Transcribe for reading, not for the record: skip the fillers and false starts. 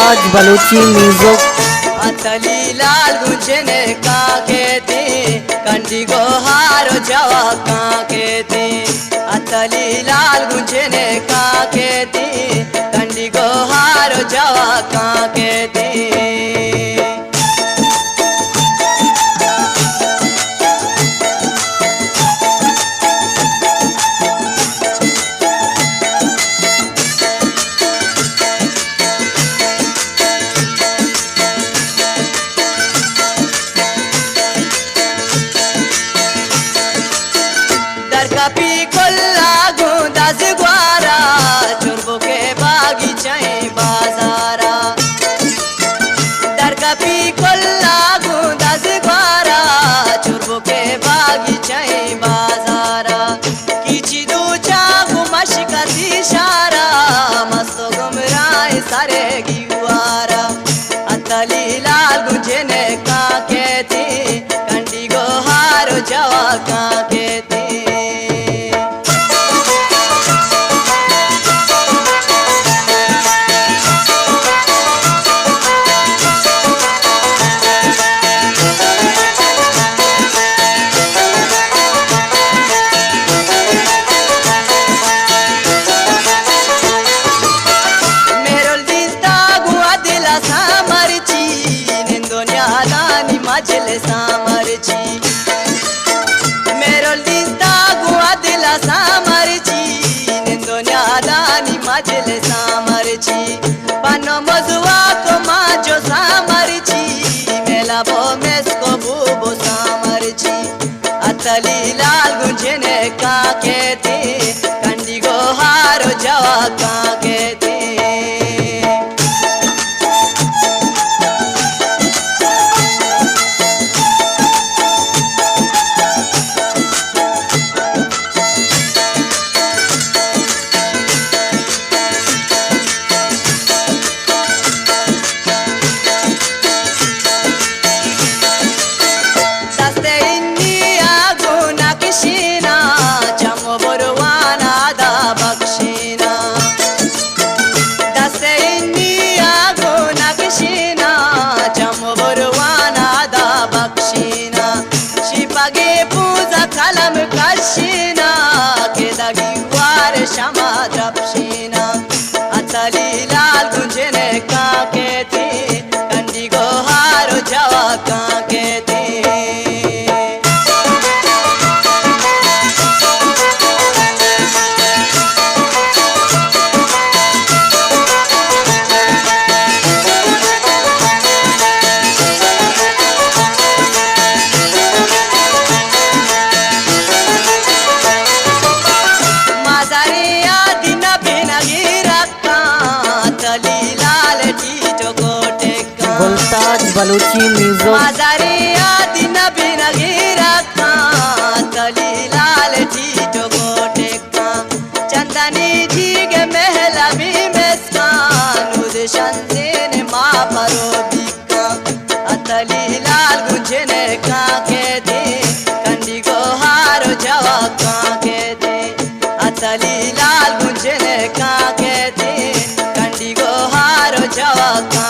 Mumtaz Baluchi music. अतली लाल गुंजने का कहते कंडी को हारो जवा का कहते अतली लाल गुंजने का कहते कंडी को हारो जवा का कहते कपी कोल्ला गुंदाज ग्वारा चुरबो के बागीचाए बाजारा दर कपी कोल्ला गुंदाज ग्वारा चुरबो के बागीचाए बाजारा किची दूचा गुमश का इशारा मस्त गुमराए सारे गिवारा अतली लाल गुंजने का कहते कंडी गो हारो जवा का कहते majele samarchi mero lista gua dila samarchi nendonya dani majele samarchi pano mozwa ko majo samarchi mela bo mesko bubo samarchi atali lal gunjene ka kehte kandi go haro jawa ka kehte kalam kashina kedagi war shama drapshina atali lal gunjene ka kehte kandi go haro jawa ka kehte Mumtaz Baluchi music. माजारे आदि नबी नगीरा का तली लाल ठीठो गोटे का चंदनी जी के महला भी मेस्कान उद शंसेन माँ परो बिका अतली लाल गुंजने का कहते कंडी को हारो जवा का कहते अतली लाल गुंजने का कहते कंडी को हारो जवा का